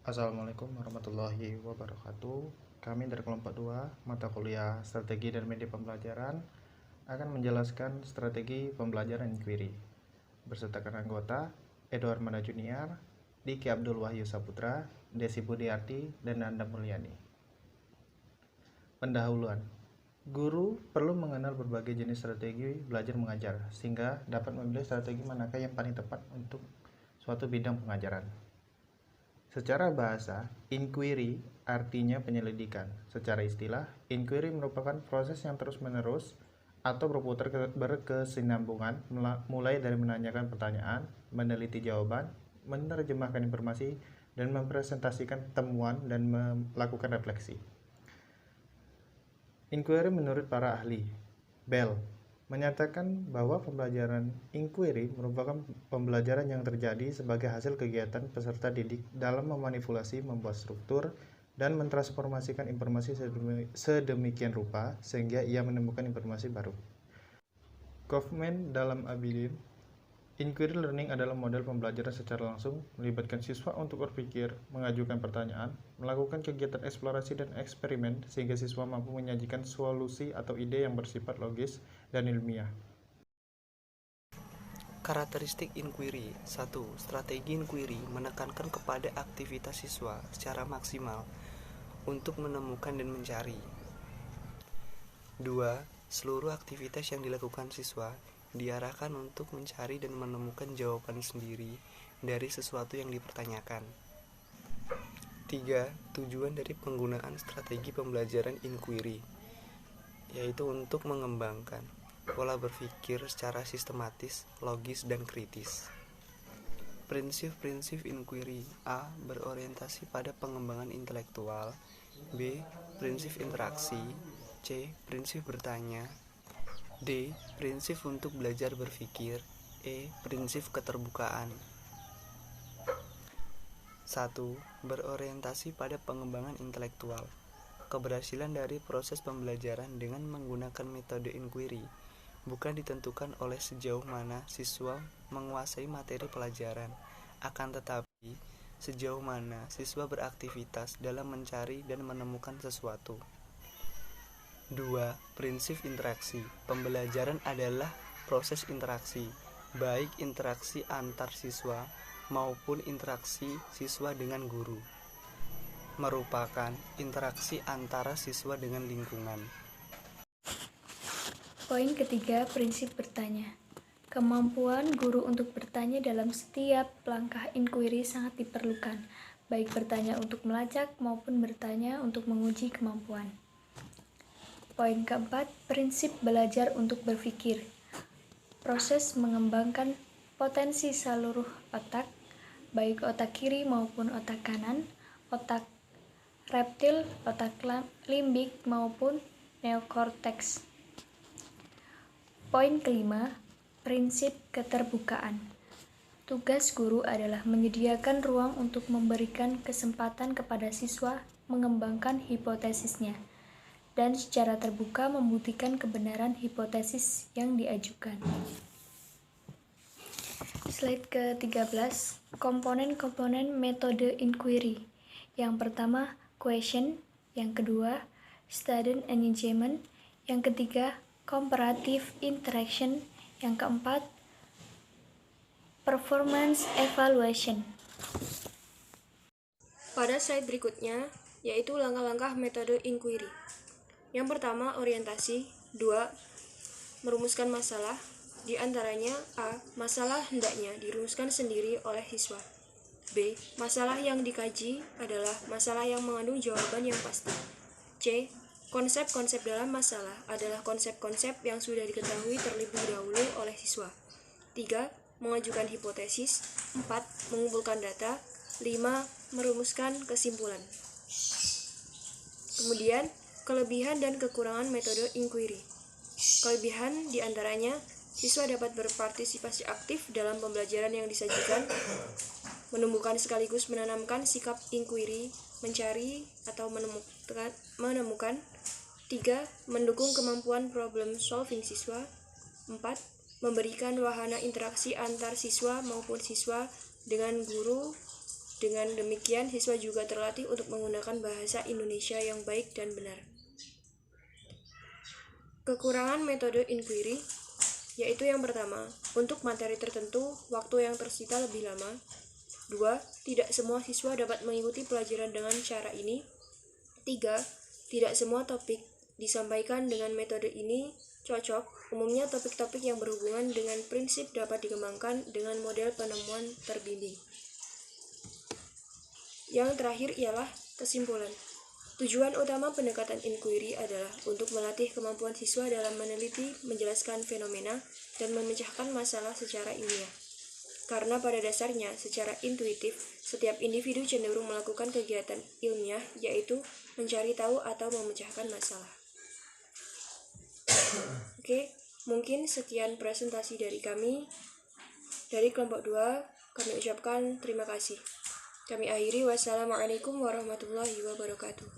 Assalamualaikum warahmatullahi wabarakatuh. Kami dari kelompok 2 mata kuliah Strategi dan Media Pembelajaran akan menjelaskan strategi pembelajaran inquiry bersertakan anggota Edward Manda Junior, Diki Abdul Wahyu Saputra, Desi Budiarti, dan Nanda Mulyani. Pendahuluan. Guru perlu mengenal berbagai jenis strategi belajar mengajar sehingga dapat memilih strategi manakah yang paling tepat untuk suatu bidang pengajaran. Secara bahasa, inquiry artinya penyelidikan. Secara istilah, inquiry merupakan proses yang terus-menerus atau berputar berkesinambungan mulai dari menanyakan pertanyaan, meneliti jawaban, menerjemahkan informasi, dan mempresentasikan temuan dan melakukan refleksi. Inquiry menurut para ahli, Bell, menyatakan bahwa pembelajaran inquiry merupakan pembelajaran yang terjadi sebagai hasil kegiatan peserta didik dalam memanipulasi, membuat struktur, dan mentransformasikan informasi sedemikian rupa sehingga ia menemukan informasi baru. Kaufman dalam Abidin, inquiry learning adalah model pembelajaran secara langsung melibatkan siswa untuk berpikir, mengajukan pertanyaan, melakukan kegiatan eksplorasi dan eksperimen sehingga siswa mampu menyajikan solusi atau ide yang bersifat logis dan ilmiah. Karakteristik inquiry. 1. Strategi inquiry menekankan kepada aktivitas siswa secara maksimal untuk menemukan dan mencari. 2. Seluruh aktivitas yang dilakukan siswa diarahkan untuk mencari dan menemukan jawaban sendiri dari sesuatu yang dipertanyakan. 3. Tujuan dari penggunaan strategi pembelajaran inquiry yaitu untuk mengembangkan pola berpikir secara sistematis, logis, dan kritis. Prinsip-prinsip inquiry. A. Berorientasi pada pengembangan intelektual. B. Prinsip interaksi. C. Prinsip bertanya. D. Prinsip untuk belajar berpikir. E. Prinsip keterbukaan. 1. Berorientasi pada pengembangan intelektual. Keberhasilan dari proses pembelajaran dengan menggunakan metode inquiry bukan ditentukan oleh sejauh mana siswa menguasai materi pelajaran, akan tetapi sejauh mana siswa beraktivitas dalam mencari dan menemukan sesuatu. 2. Prinsip interaksi. Pembelajaran adalah proses interaksi, baik interaksi antar siswa maupun interaksi siswa dengan guru. Merupakan interaksi antara siswa dengan lingkungan. Poin ketiga, prinsip bertanya. Kemampuan guru untuk bertanya dalam setiap langkah inquiry sangat diperlukan, baik bertanya untuk melacak maupun bertanya untuk menguji kemampuan. Poin keempat, prinsip belajar untuk berpikir. Proses mengembangkan potensi seluruh otak, baik otak kiri maupun otak kanan, otak reptil, otak limbik maupun neokorteks. Poin kelima, prinsip keterbukaan. Tugas guru adalah menyediakan ruang untuk memberikan kesempatan kepada siswa mengembangkan hipotesisnya dan secara terbuka membuktikan kebenaran hipotesis yang diajukan. Slide ke-13, komponen-komponen metode inquiry. Yang pertama, question. Yang kedua, student engagement. Yang ketiga, comparative interaction. Yang keempat, performance evaluation. Pada slide berikutnya, yaitu langkah-langkah metode inquiry. Yang pertama, orientasi. 2. Merumuskan masalah. Di antaranya A. Masalah hendaknya dirumuskan sendiri oleh siswa. B. Masalah yang dikaji adalah masalah yang mengandung jawaban yang pasti. C. Konsep-konsep dalam masalah adalah konsep-konsep yang sudah diketahui terlebih dahulu oleh siswa. 3. Mengajukan hipotesis. 4. Mengumpulkan data. 5. Merumuskan kesimpulan. Kemudian, kelebihan dan kekurangan metode inquiry. Kelebihan diantaranya, siswa dapat berpartisipasi aktif dalam pembelajaran yang disajikan, menumbuhkan sekaligus menanamkan sikap inquiry, mencari atau menemukan. 3. Mendukung kemampuan problem solving siswa. 4. Memberikan wahana interaksi antar siswa maupun siswa dengan guru Dengan demikian, siswa juga terlatih untuk menggunakan bahasa Indonesia yang baik dan benar. Kekurangan metode inquiry yaitu yang pertama, untuk materi tertentu, waktu yang tersita lebih lama. 2. Tidak semua siswa dapat mengikuti pelajaran dengan cara ini. 3. Tidak semua topik disampaikan dengan metode ini cocok. Umumnya topik-topik yang berhubungan dengan prinsip dapat dikembangkan dengan model penemuan terbimbing. Yang terakhir ialah kesimpulan. Tujuan utama pendekatan inquiry adalah untuk melatih kemampuan siswa dalam meneliti, menjelaskan fenomena, dan memecahkan masalah secara ilmiah. Karena pada dasarnya, secara intuitif, setiap individu cenderung melakukan kegiatan ilmiah, yaitu mencari tahu atau memecahkan masalah. Oke, mungkin sekian presentasi dari kami. Dari kelompok 2, kami ucapkan terima kasih. Kami akhiri, wassalamualaikum warahmatullahi wabarakatuh.